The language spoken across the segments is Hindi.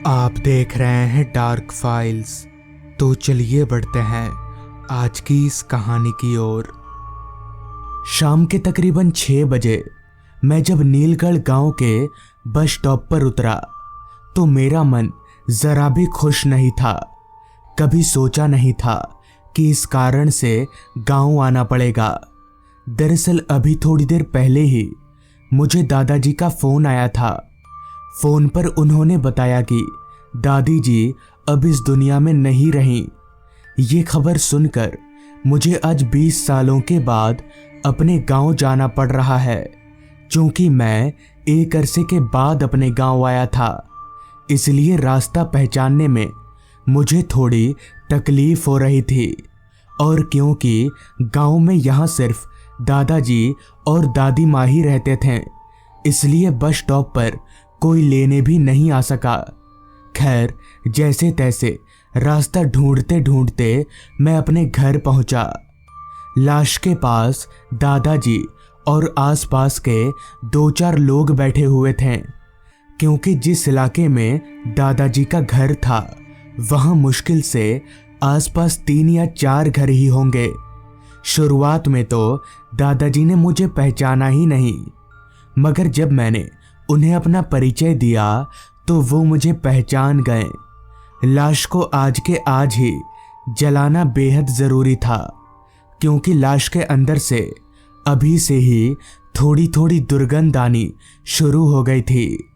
आप देख रहे हैं डार्क फाइल्स। तो चलिए बढ़ते हैं आज की इस कहानी की ओर। शाम के तकरीबन 6 बजे मैं जब नीलगढ़ गांव के बस स्टॉप पर उतरा तो मेरा मन जरा भी खुश नहीं था। कभी सोचा नहीं था कि इस कारण से गांव आना पड़ेगा। दरअसल अभी थोड़ी देर पहले ही मुझे दादाजी का फोन आया था। फोन पर उन्होंने बताया कि दादी जी अब इस दुनिया में नहीं रहीं। ये खबर सुनकर मुझे आज 20 सालों के बाद अपने गांव जाना पड़ रहा है, क्योंकि मैं एक अरसे के बाद अपने गांव आया था। इसलिए रास्ता पहचानने में मुझे थोड़ी तकलीफ हो रही थी। और क्योंकि गांव में यहाँ सिर्फ दादाजी और दादी माँ ही रहते थे, इसलिए बस स्टॉप पर कोई लेने भी नहीं आ सका। खैर, जैसे तैसे रास्ता ढूंढते ढूंढते मैं अपने घर पहुंचा। लाश के पास दादाजी और आसपास के 2-4 लोग बैठे हुए थे, क्योंकि जिस इलाके में दादाजी का घर था वहां मुश्किल से आसपास 3 या 4 घर ही होंगे। शुरुआत में तो दादाजी ने मुझे पहचाना ही नहीं, मगर जब मैंने उन्हें अपना परिचय दिया तो वो मुझे पहचान गए। लाश को आज के आज ही जलाना बेहद ज़रूरी था, क्योंकि लाश के अंदर से अभी से ही थोड़ी थोड़ी दुर्गंध आनी शुरू हो गई थी।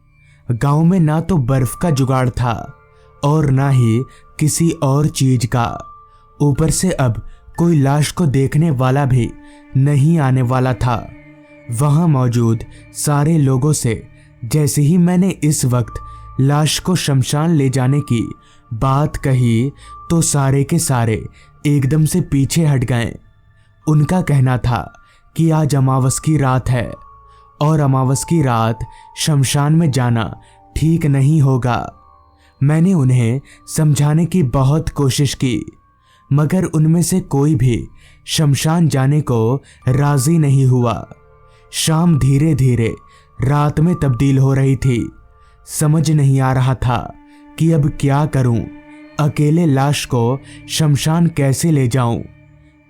गांव में ना तो बर्फ का जुगाड़ था और ना ही किसी और चीज का। ऊपर से अब कोई लाश को देखने वाला भी नहीं आने वाला था। वहां मौजूद सारे लोगों से जैसे ही मैंने इस वक्त लाश को शमशान ले जाने की बात कही तो सारे के सारे एकदम से पीछे हट गए। उनका कहना था कि आज अमावस की रात है और अमावस की रात शमशान में जाना ठीक नहीं होगा। मैंने उन्हें समझाने की बहुत कोशिश की, मगर उनमें से कोई भी शमशान जाने को राजी नहीं हुआ। शाम धीरे धीरे रात में तब्दील हो रही थी। समझ नहीं आ रहा था कि अब क्या करूं, अकेले लाश को शमशान कैसे ले जाऊं।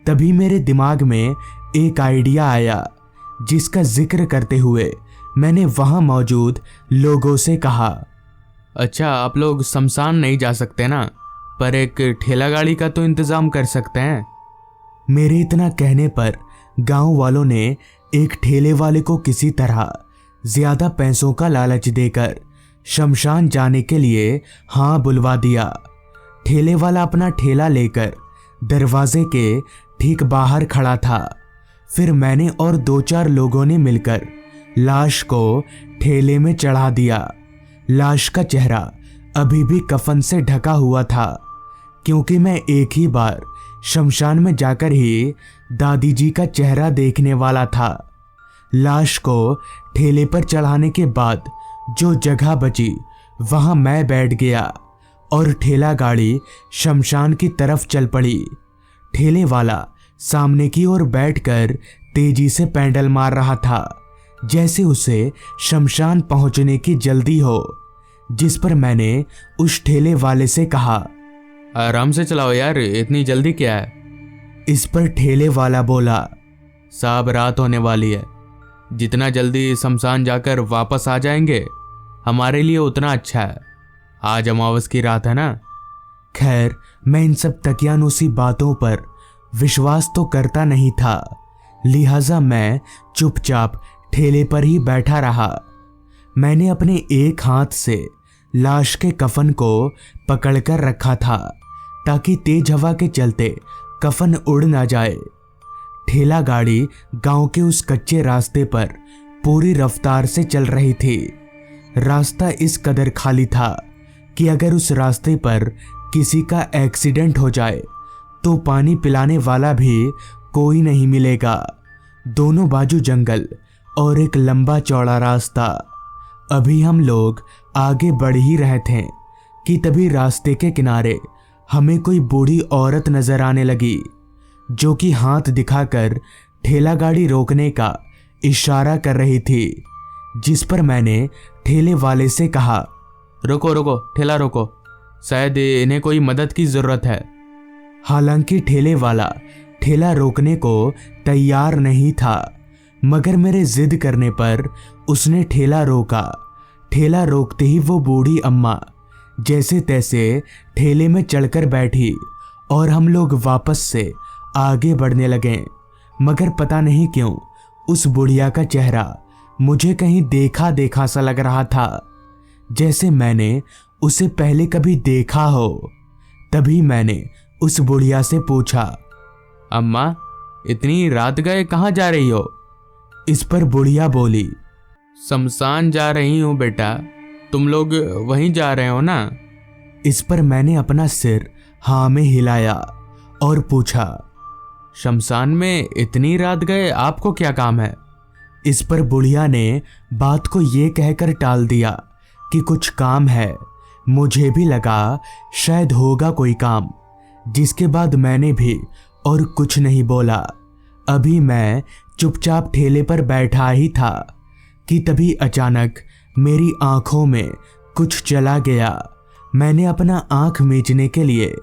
तभी मेरे दिमाग में एक आइडिया आया, जिसका जिक्र करते हुए मैंने वहां मौजूद लोगों से कहा, अच्छा, आप लोग शमशान नहीं जा सकते ना, पर एक ठेला गाड़ी का तो इंतजाम कर सकते हैं। मेरे इतना कहने पर गांव वालों ने एक ठेले वाले को किसी तरह ज्यादा पैसों का लालच देकर शमशान जाने के लिए हाँ बुलवा दिया। ठेले वाला अपना ठेला लेकर दरवाजे के ठीक बाहर खड़ा था। फिर मैंने और 2-4 लोगों ने मिलकर लाश को ठेले में चढ़ा दिया। लाश का चेहरा अभी भी कफन से ढका हुआ था, क्योंकि मैं एक ही बार शमशान में जाकर ही दादी जी का चेहरा देखने वाला था। लाश को ठेले पर चढ़ाने के बाद जो जगह बची वहां मैं बैठ गया और ठेला गाड़ी शमशान की तरफ चल पड़ी। ठेले वाला सामने की ओर बैठकर तेजी से पैडल मार रहा था, जैसे उसे शमशान पहुंचने की जल्दी हो। जिस पर मैंने उस ठेले वाले से कहा, आराम से चलाओ यार, इतनी जल्दी क्या है। इस पर ठेले वाला बोला, साहब रात होने वाली है, जितना जल्दी शमशान जाकर वापस आ जाएंगे हमारे लिए उतना अच्छा है। आज अमावस की रात है ना। खैर, मैं इन सब तकियानुसी बातों पर विश्वास तो करता नहीं था, लिहाजा मैं चुपचाप ठेले पर ही बैठा रहा। मैंने अपने एक हाथ से लाश के कफन को पकड़कर रखा था, ताकि तेज हवा के चलते कफन उड़ ना जाए। ठेला गाड़ी गांव के उस कच्चे रास्ते पर पूरी रफ्तार से चल रही थी। रास्ता इस कदर खाली था कि अगर उस रास्ते पर किसी का एक्सीडेंट हो जाए तो पानी पिलाने वाला भी कोई नहीं मिलेगा। दोनों बाजू जंगल और एक लंबा चौड़ा रास्ता। अभी हम लोग आगे बढ़ ही रहे थे कि तभी रास्ते के किनारे हमें कोई बूढ़ी औरत नजर आने लगी, जो कि हाथ दिखाकर ठेला गाड़ी रोकने का इशारा कर रही थी। जिस पर मैंने ठेले वाले से कहा, रुको रुको, ठेला रोको, शायद इन्हें कोई मदद की ज़रूरत है। हालांकि ठेले वाला ठेला रोकने को तैयार नहीं था, मगर मेरे जिद करने पर उसने ठेला रोका। ठेला रोकते ही वो बूढ़ी अम्मा जैसे तैसे ठेले में चढ़कर बैठी और हम लोग वापस से आगे बढ़ने लगे। मगर पता नहीं क्यों उस बुढ़िया का चेहरा मुझे कहीं देखा देखा सा लग रहा था, जैसे मैंने उसे पहले कभी देखा हो। तभी मैंने उस बुढ़िया से पूछा, अम्मा, इतनी रात गए कहाँ जा रही हो? इस पर बुढ़िया बोली, शमशान जा रही हूँ बेटा, तुम लोग वहीं जा रहे हो ना? इस पर मैंने अपना सिर हाँ में हिलाया और पूछा, शमशान में इतनी रात गए आपको क्या काम है? इस पर बुढ़िया ने बात को ये कहकर टाल दिया कि कुछ काम है। मुझे भी लगा शायद होगा कोई काम, जिसके बाद मैंने भी और कुछ नहीं बोला। अभी मैं चुपचाप ठेले पर बैठा ही था कि तभी अचानक मेरी आंखों में कुछ चला गया। मैंने अपना आंख मीचने के लिए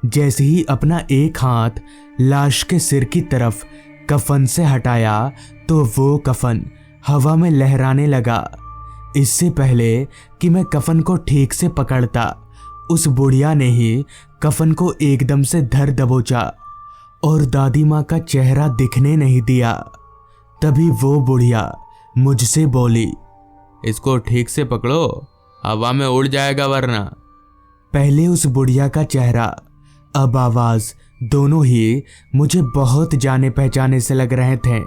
जैसे ही अपना एक हाथ लाश के सिर की तरफ कफन से हटाया तो वो कफन हवा में लहराने लगा। इससे पहले कि मैं कफन को ठीक से पकड़ता, उस बुढ़िया ने ही कफन को एकदम से धर दबोचा और दादी माँ का चेहरा दिखने नहीं दिया। तभी वो बुढ़िया मुझसे बोली, इसको ठीक से पकड़ो, हवा में उड़ जाएगा वरना। पहले उस बुढ़िया का चेहरा, अब आवाज, दोनों ही मुझे बहुत जाने पहचाने से लग रहे थे।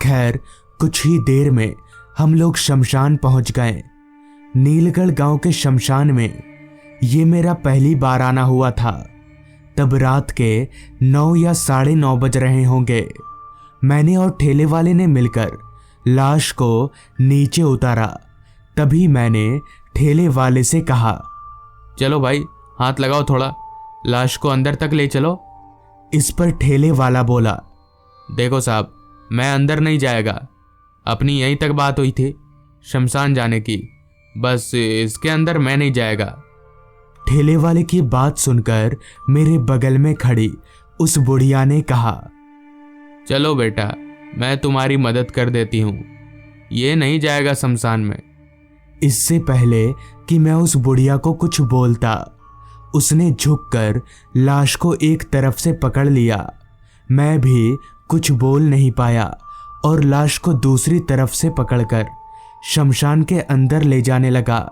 खैर, कुछ ही देर में हम लोग शमशान पहुंच गए। नीलगढ़ गांव के शमशान में ये मेरा पहली बार आना हुआ था। तब रात के 9 या 9:30 बज रहे होंगे। मैंने और ठेले वाले ने मिलकर लाश को नीचे उतारा। तभी मैंने ठेले वाले से कहा, चलो भाई, हाथ लगाओ थोड़ा, लाश को अंदर तक ले चलो। इस पर ठेले वाला बोला, देखो साहब, मैं अंदर नहीं जाएगा, अपनी यहीं तक बात हुई थी शमशान जाने की, बस इसके अंदर मैं नहीं जाएगा। ठेले वाले की बात सुनकर मेरे बगल में खड़ी उस बुढ़िया ने कहा, चलो बेटा, मैं तुम्हारी मदद कर देती हूँ, ये नहीं जाएगा शमशान में। इससे पहले कि मैं उस बुढ़िया को कुछ बोलता, उसने झुककर लाश को एक तरफ से पकड़ लिया। मैं भी कुछ बोल नहीं पाया और लाश को दूसरी तरफ से पकड़कर शमशान के अंदर ले जाने लगा।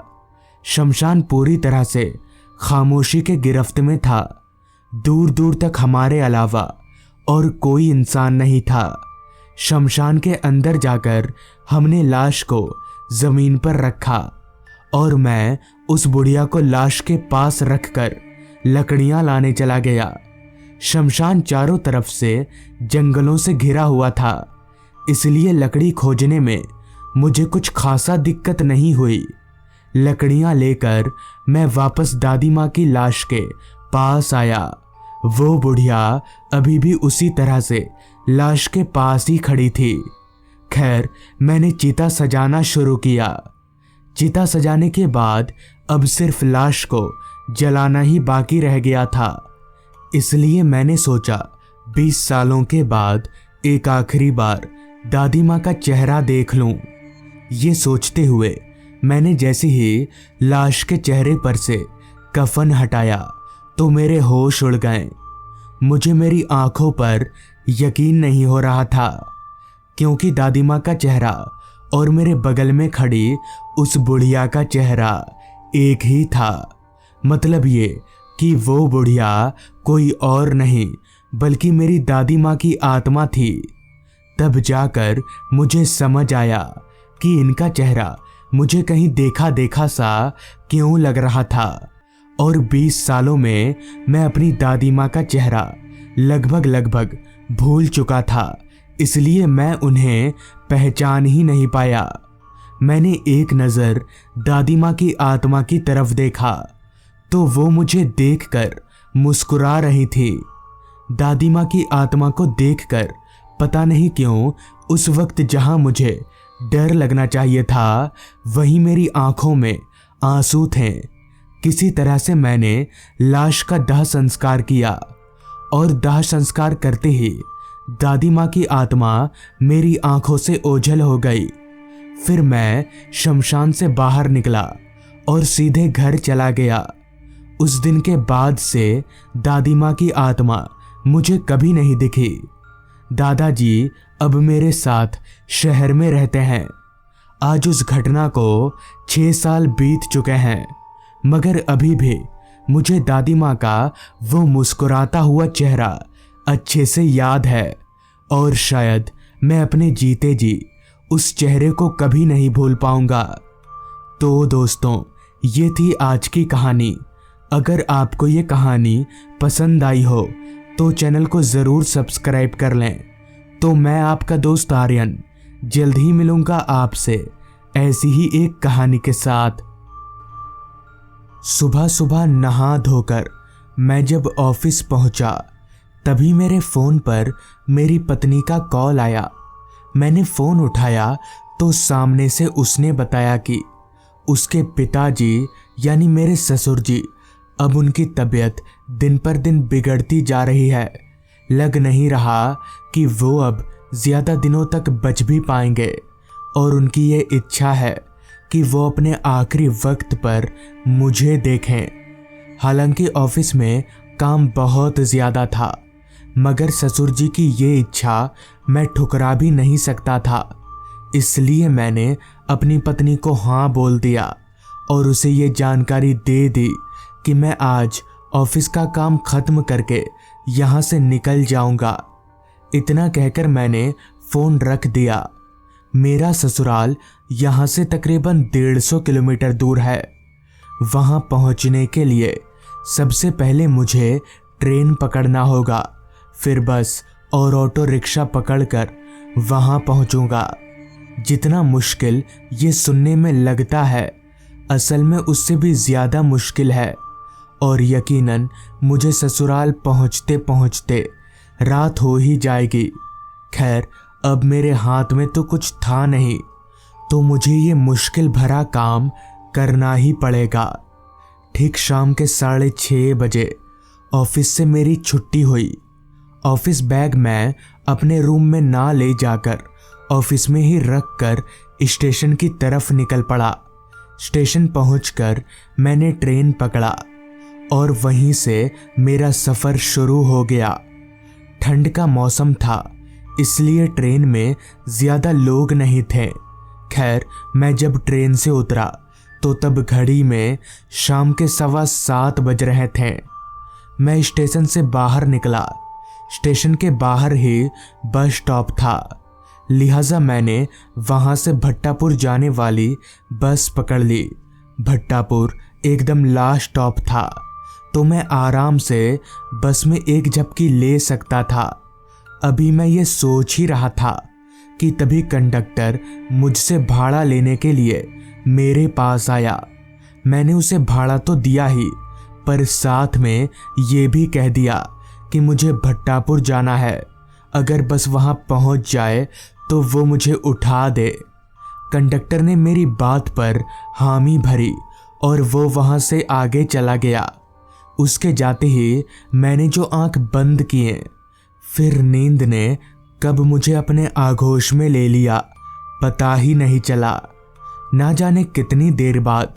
शमशान पूरी तरह से खामोशी के गिरफ्त में था। दूर दूर तक हमारे अलावा और कोई इंसान नहीं था। शमशान के अंदर जाकर हमने लाश को जमीन पर रखा और मैं उस बुढ़िया को लाश के पास रखकर लकड़ियां लाने चला गया। शमशान चारों तरफ से जंगलों से घिरा हुआ था, इसलिए लकड़ी खोजने में मुझे कुछ खासा दिक्कत नहीं हुई। लकड़ियां लेकर मैं वापस दादी माँ की लाश के पास आया। वो बुढ़िया अभी भी उसी तरह से लाश के पास ही खड़ी थी। खैर, मैंने चिता सजाना शुरू किया। चिता सजाने के बाद अब सिर्फ लाश को जलाना ही बाकी रह गया था। इसलिए मैंने सोचा 20 सालों के बाद एक आखिरी बार दादी माँ का चेहरा देख लूं। ये सोचते हुए मैंने जैसे ही लाश के चेहरे पर से कफन हटाया तो मेरे होश उड़ गए। मुझे मेरी आंखों पर यकीन नहीं हो रहा था, क्योंकि दादी माँ का चेहरा और मेरे बगल में खड़ी उस बुढ़िया का चेहरा एक ही था। मतलब ये कि वो बुढ़िया कोई और नहीं बल्कि मेरी दादी माँ की आत्मा थी। तब जाकर मुझे समझ आया कि इनका चेहरा मुझे कहीं देखा देखा सा क्यों लग रहा था, और 20 सालों में मैं अपनी दादी माँ का चेहरा लगभग भूल चुका था, इसलिए मैं उन्हें पहचान ही नहीं पाया। मैंने एक नज़र दादी माँ की आत्मा की तरफ देखा तो वो मुझे देखकर मुस्कुरा रही थी। दादी माँ की आत्मा को देखकर पता नहीं क्यों उस वक्त जहाँ मुझे डर लगना चाहिए था, वहीं मेरी आंखों में आंसू थे। किसी तरह से मैंने लाश का दाह संस्कार किया और दाह संस्कार करते ही दादी माँ की आत्मा मेरी आंखों से ओझल हो गई। फिर मैं शमशान से बाहर निकला और सीधे घर चला गया। उस दिन के बाद से दादी माँ की आत्मा मुझे कभी नहीं दिखी। दादाजी अब मेरे साथ शहर में रहते हैं। आज उस घटना को 6 साल बीत चुके हैं, मगर अभी भी मुझे दादी माँ का वो मुस्कुराता हुआ चेहरा अच्छे से याद है और शायद मैं अपने जीते जी उस चेहरे को कभी नहीं भूल पाऊंगा। तो दोस्तों, ये थी आज की कहानी। अगर आपको ये कहानी पसंद आई हो तो चैनल को ज़रूर सब्सक्राइब कर लें। तो मैं आपका दोस्त आर्यन जल्द ही मिलूंगा आपसे ऐसी ही एक कहानी के साथ। सुबह सुबह नहा धोकर मैं जब ऑफिस पहुंचा तभी मेरे फ़ोन पर मेरी पत्नी का कॉल आया। मैंने फ़ोन उठाया तो सामने से उसने बताया कि उसके पिताजी यानी मेरे ससुर जी अब उनकी तबीयत दिन पर दिन बिगड़ती जा रही है। लग नहीं रहा कि वो अब ज़्यादा दिनों तक बच भी पाएंगे और उनकी ये इच्छा है कि वो अपने आखिरी वक्त पर मुझे देखें। हालांकि ऑफिस में काम बहुत ज़्यादा था, मगर ससुर जी की ये इच्छा मैं ठुकरा भी नहीं सकता था। इसलिए मैंने अपनी पत्नी को हाँ बोल दिया और उसे ये जानकारी दे दी कि मैं आज ऑफिस का काम ख़त्म करके यहाँ से निकल जाऊँगा। इतना कहकर मैंने फ़ोन रख दिया। मेरा ससुराल यहाँ से तकरीबन 150 किलोमीटर दूर है। वहाँ पहुँचने के लिए सबसे पहले मुझे ट्रेन पकड़ना होगा, फिर बस और ऑटो रिक्शा पकड़कर वहाँ पहुँचूँगा। जितना मुश्किल ये सुनने में लगता है, असल में उससे भी ज़्यादा मुश्किल है और यकीनन मुझे ससुराल पहुँचते पहुँचते रात हो ही जाएगी। खैर, अब मेरे हाथ में तो कुछ था नहीं, तो मुझे ये मुश्किल भरा काम करना ही पड़ेगा। ठीक शाम के 6:30 बजे ऑफिस से मेरी छुट्टी हुई। ऑफिस बैग मैं अपने रूम में ना ले जाकर ऑफिस में ही रख कर स्टेशन की तरफ निकल पड़ा। स्टेशन पहुंचकर मैंने ट्रेन पकड़ा और वहीं से मेरा सफ़र शुरू हो गया। ठंड का मौसम था, इसलिए ट्रेन में ज़्यादा लोग नहीं थे। खैर, मैं जब ट्रेन से उतरा तो तब घड़ी में शाम के 7:15 बज रहे थे। मैं स्टेशन से बाहर निकला। स्टेशन के बाहर ही बस स्टॉप था, लिहाजा मैंने वहाँ से भट्टापुर जाने वाली बस पकड़ ली। भट्टापुर एकदम लास्ट स्टॉप था, तो मैं आराम से बस में एक झपकी ले सकता था। अभी मैं ये सोच ही रहा था कि तभी कंडक्टर मुझसे भाड़ा लेने के लिए मेरे पास आया। मैंने उसे भाड़ा तो दिया ही, पर साथ में ये भी कह दिया कि मुझे भट्टापुर जाना है। अगर बस वहाँ पहुँच जाए तो वो मुझे उठा दे। कंडक्टर ने मेरी बात पर हामी भरी और वो वहाँ से आगे चला गया। उसके जाते ही मैंने जो आंख बंद किए, फिर नींद ने कब मुझे अपने आगोश में ले लिया पता ही नहीं चला। ना जाने कितनी देर बाद,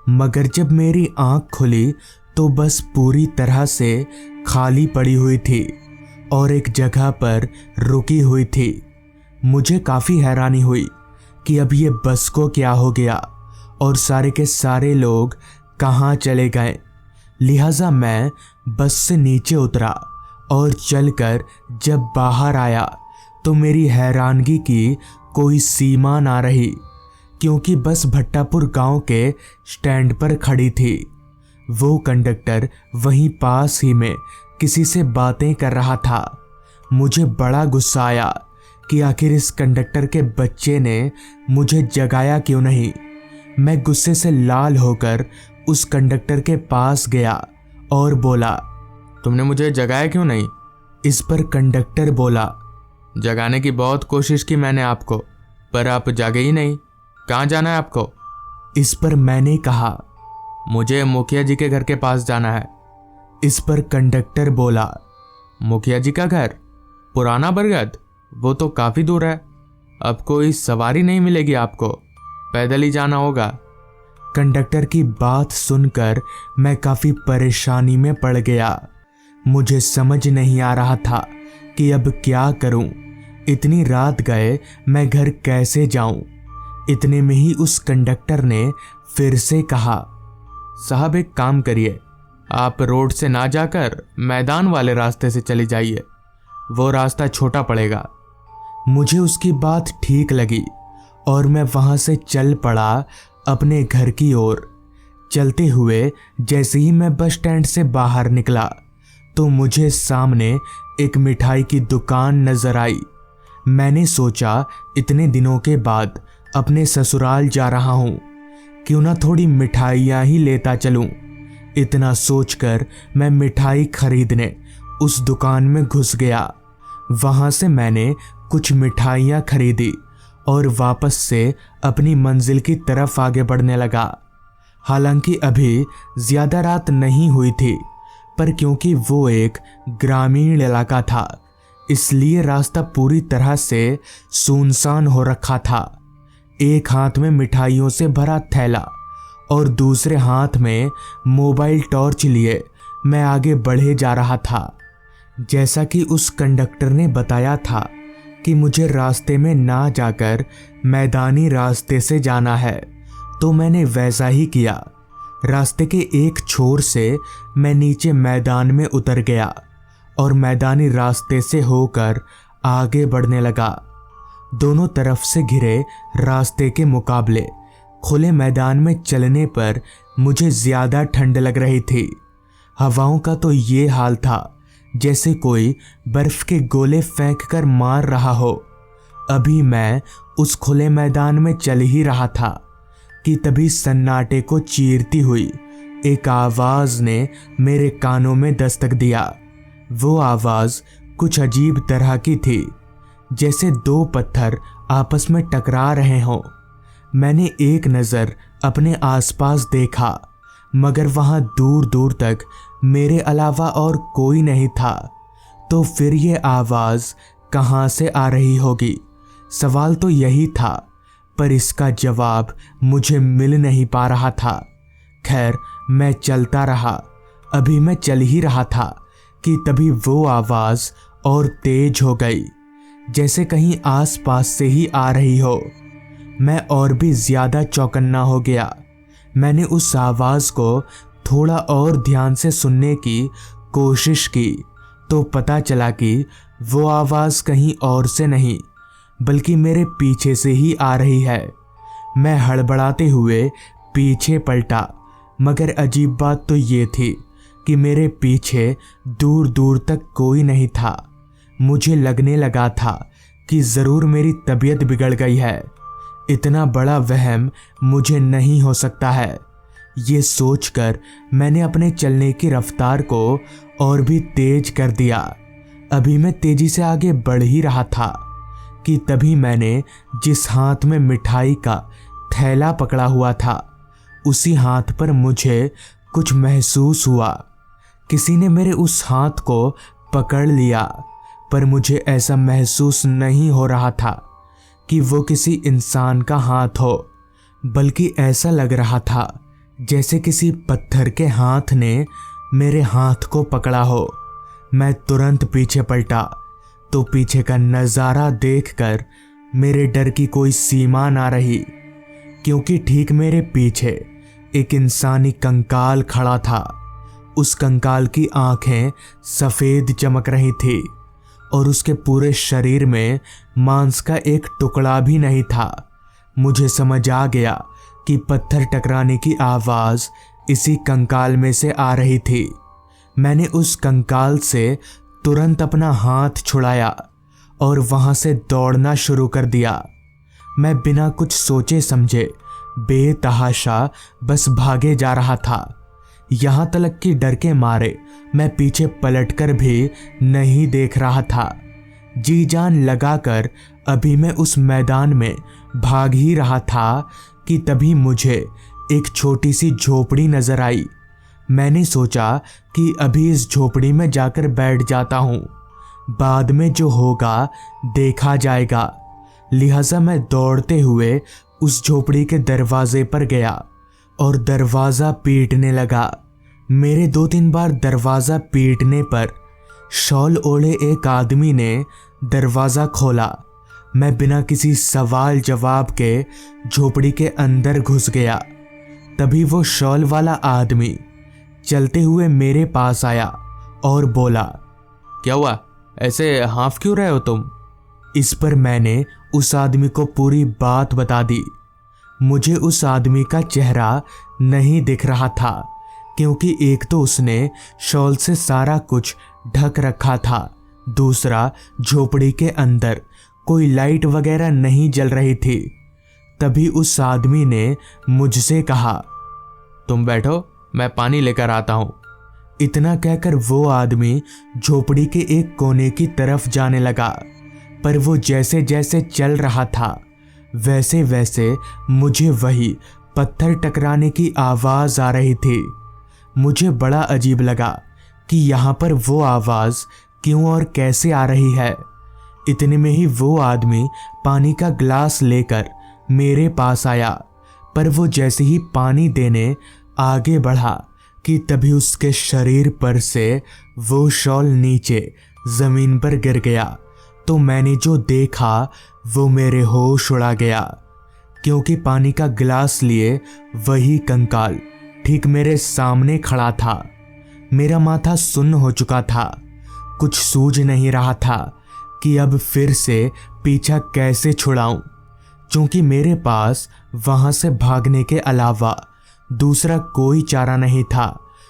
मगर जब मेरी आंख खुली तो बस पूरी तरह से खाली पड़ी हुई थी और एक जगह पर रुकी हुई थी। मुझे काफ़ी हैरानी हुई कि अब ये बस को क्या हो गया और सारे के सारे लोग कहाँ चले गए। लिहाजा मैं बस से नीचे उतरा और चलकर जब बाहर आया तो मेरी हैरानगी की कोई सीमा ना रही, क्योंकि बस भट्टापुर गांव के स्टैंड पर खड़ी थी। वो कंडक्टर वहीं पास ही में किसी से बातें कर रहा था। मुझे बड़ा गुस्सा आया कि आखिर इस कंडक्टर के बच्चे ने मुझे जगाया क्यों नहीं। मैं गुस्से से लाल होकर उस कंडक्टर के पास गया और बोला, तुमने मुझे जगाया क्यों नहीं? इस पर कंडक्टर बोला, जगाने की बहुत कोशिश की मैंने आपको, पर आप जागे ही नहीं। कहाँ जाना है आपको? इस पर मैंने कहा, मुझे मुखिया जी के घर के पास जाना है। इस पर कंडक्टर बोला, मुखिया जी का घर? पुराना बरगद? वो तो काफ़ी दूर है। अब कोई सवारी नहीं मिलेगी आपको, पैदल ही जाना होगा। कंडक्टर की बात सुनकर मैं काफ़ी परेशानी में पड़ गया। मुझे समझ नहीं आ रहा था कि अब क्या करूं। इतनी रात गए मैं घर कैसे जाऊं। इतने में ही उस कंडक्टर ने फिर से कहा, साहब एक काम करिए, आप रोड से ना जाकर मैदान वाले रास्ते से चली जाइए, वो रास्ता छोटा पड़ेगा। मुझे उसकी बात ठीक लगी और मैं वहां से चल पड़ा अपने घर की ओर। चलते हुए जैसे ही मैं बस स्टैंड से बाहर निकला तो मुझे सामने एक मिठाई की दुकान नजर आई। मैंने सोचा इतने दिनों के बाद अपने ससुराल जा रहा हूँ, क्यों ना थोड़ी मिठाइयाँ ही लेता चलूँ। इतना सोचकर मैं मिठाई खरीदने उस दुकान में घुस गया। वहाँ से मैंने कुछ मिठाइयाँ खरीदी और वापस से अपनी मंजिल की तरफ आगे बढ़ने लगा। हालांकि अभी ज़्यादा रात नहीं हुई थी, पर क्योंकि वो एक ग्रामीण इलाका था इसलिए रास्ता पूरी तरह से सुनसान हो रखा था। एक हाथ में मिठाइयों से भरा थैला और दूसरे हाथ में मोबाइल टॉर्च लिए मैं आगे बढ़े जा रहा था। जैसा कि उस कंडक्टर ने बताया था कि मुझे रास्ते में ना जाकर मैदानी रास्ते से जाना है, तो मैंने वैसा ही किया। रास्ते के एक छोर से मैं नीचे मैदान में उतर गया और मैदानी रास्ते से होकर आगे बढ़ने लगा। दोनों तरफ से घिरे रास्ते के मुकाबले खुले मैदान में चलने पर मुझे ज़्यादा ठंड लग रही थी। हवाओं का तो ये हाल था जैसे कोई बर्फ के गोले फेंक कर मार रहा हो। अभी मैं उस खुले मैदान में चल ही रहा था कि तभी सन्नाटे को चीरती हुई एक आवाज ने मेरे कानों में दस्तक दिया। वो आवाज कुछ अजीब तरह की थी, जैसे दो पत्थर आपस में टकरा रहे हों। मैंने एक नज़र अपने आसपास देखा, मगर वहां दूर दूर तक मेरे अलावा और कोई नहीं था। तो फिर ये आवाज़ कहाँ से आ रही होगी? सवाल तो यही था, पर इसका जवाब मुझे मिल नहीं पा रहा था। खैर, मैं चलता रहा। अभी मैं चल ही रहा था कि तभी वो आवाज़ और तेज हो गई, जैसे कहीं आसपास से ही आ रही हो। मैं और भी ज़्यादा चौकन्ना हो गया। मैंने उस आवाज़ को थोड़ा और ध्यान से सुनने की कोशिश की तो पता चला कि वो आवाज़ कहीं और से नहीं बल्कि मेरे पीछे से ही आ रही है। मैं हड़बड़ाते हुए पीछे पलटा, मगर अजीब बात तो ये थी कि मेरे पीछे दूर दूर तक कोई नहीं था। मुझे लगने लगा था कि ज़रूर मेरी तबीयत बिगड़ गई है। इतना बड़ा वहम मुझे नहीं हो सकता है। ये सोचकर मैंने अपने चलने की रफ्तार को और भी तेज कर दिया। अभी मैं तेजी से आगे बढ़ ही रहा था कि तभी मैंने जिस हाथ में मिठाई का थैला पकड़ा हुआ था, उसी हाथ पर मुझे कुछ महसूस हुआ। किसी ने मेरे उस हाथ को पकड़ लिया, पर मुझे ऐसा महसूस नहीं हो रहा था कि वो किसी इंसान का हाथ हो, बल्कि ऐसा लग रहा था जैसे किसी पत्थर के हाथ ने मेरे हाथ को पकड़ा हो। मैं तुरंत पीछे पलटा तो पीछे का नज़ारा देखकर मेरे डर की कोई सीमा ना रही, क्योंकि ठीक मेरे पीछे एक इंसानी कंकाल खड़ा था। उस कंकाल की आंखें सफ़ेद चमक रही थी और उसके पूरे शरीर में मांस का एक टुकड़ा भी नहीं था। मुझे समझ आ गया कि पत्थर टकराने की आवाज़ इसी कंकाल में से आ रही थी। मैंने उस कंकाल से तुरंत अपना हाथ छुड़ाया और वहाँ से दौड़ना शुरू कर दिया। मैं बिना कुछ सोचे समझे बेतहाशा बस भागे जा रहा था। यहाँ तक कि डर के मारे मैं पीछे पलटकर भी नहीं देख रहा था। जी जान लगाकर अभी मैं उस मैदान में भाग ही रहा था कि तभी मुझे एक छोटी सी झोपड़ी नजर आई। मैंने सोचा कि अभी इस झोपड़ी में जाकर बैठ जाता हूँ, बाद में जो होगा देखा जाएगा। लिहाजा मैं दौड़ते हुए उस झोपड़ी के दरवाजे पर गया और दरवाज़ा पीटने लगा। मेरे 2-3 बार दरवाज़ा पीटने पर शॉल ओढ़े एक आदमी ने दरवाज़ा खोला। मैं बिना किसी सवाल जवाब के झोपड़ी के अंदर घुस गया। तभी वो शॉल वाला आदमी चलते हुए मेरे पास आया और बोला, क्या हुआ, ऐसे हाँफ क्यों रहे हो तुम? इस पर मैंने उस आदमी को पूरी बात बता दी। मुझे उस आदमी का चेहरा नहीं दिख रहा था, क्योंकि एक तो उसने शॉल से सारा कुछ ढक रखा था, दूसरा झोपड़ी के अंदर कोई लाइट वगैरह नहीं जल रही थी। तभी उस आदमी ने मुझसे कहा, तुम बैठो, मैं पानी लेकर आता हूँ। इतना कहकर वो आदमी झोपड़ी के एक कोने की तरफ जाने लगा, पर वो जैसे जैसे चल रहा था वैसे वैसे मुझे वही पत्थर टकराने की आवाज़ आ रही थी। मुझे बड़ा अजीब लगा कि यहाँ पर वो आवाज़ क्यों और कैसे आ रही है। इतने में ही वो आदमी पानी का ग्लास लेकर मेरे पास आया, पर वो जैसे ही पानी देने आगे बढ़ा कि तभी उसके शरीर पर से वो शॉल नीचे ज़मीन पर गिर गया। तो मैंने जो देखा वो मेरे होश उड़ा गया, क्योंकि पानी का गिलास लिए वही कंकाल ठीक मेरे सामने खड़ा था। मेरा माथा सुन्न हो चुका था, कुछ सूझ नहीं रहा था कि अब फिर से पीछा कैसे छुड़ाऊं, क्योंकि मेरे पास वहां से भागने के अलावा दूसरा कोई चारा नहीं था।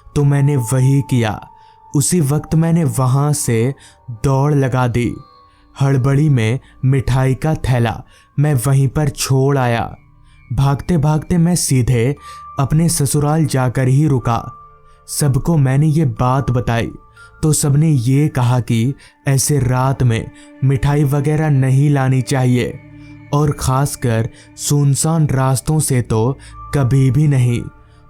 तो मैंने वही किया। उसी वक्त मैंने वहां से दौड़ लगा दी। हड़बड़ी में मिठाई का थैला मैं वहीं पर छोड़ आया। भागते भागते मैं सीधे अपने ससुराल जाकर ही रुका। सबको मैंने ये बात बताई तो सबने ये कहा कि ऐसे रात में मिठाई वगैरह नहीं लानी चाहिए, और ख़ासकर सुनसान रास्तों से तो कभी भी नहीं।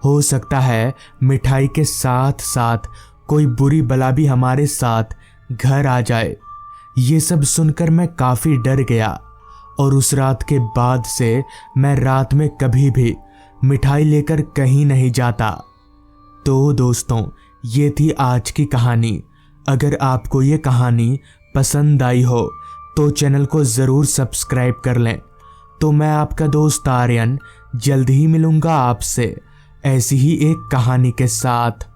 हो सकता है मिठाई के साथ साथ कोई बुरी बला भी हमारे साथ घर आ जाए। ये सब सुनकर मैं काफ़ी डर गया, और उस रात के बाद से मैं रात में कभी भी मिठाई लेकर कहीं नहीं जाता। तो दोस्तों, ये थी आज की कहानी। अगर आपको ये कहानी पसंद आई हो तो चैनल को ज़रूर सब्सक्राइब कर लें। तो मैं आपका दोस्त आर्यन जल्द ही मिलूँगा आपसे ऐसी ही एक कहानी के साथ।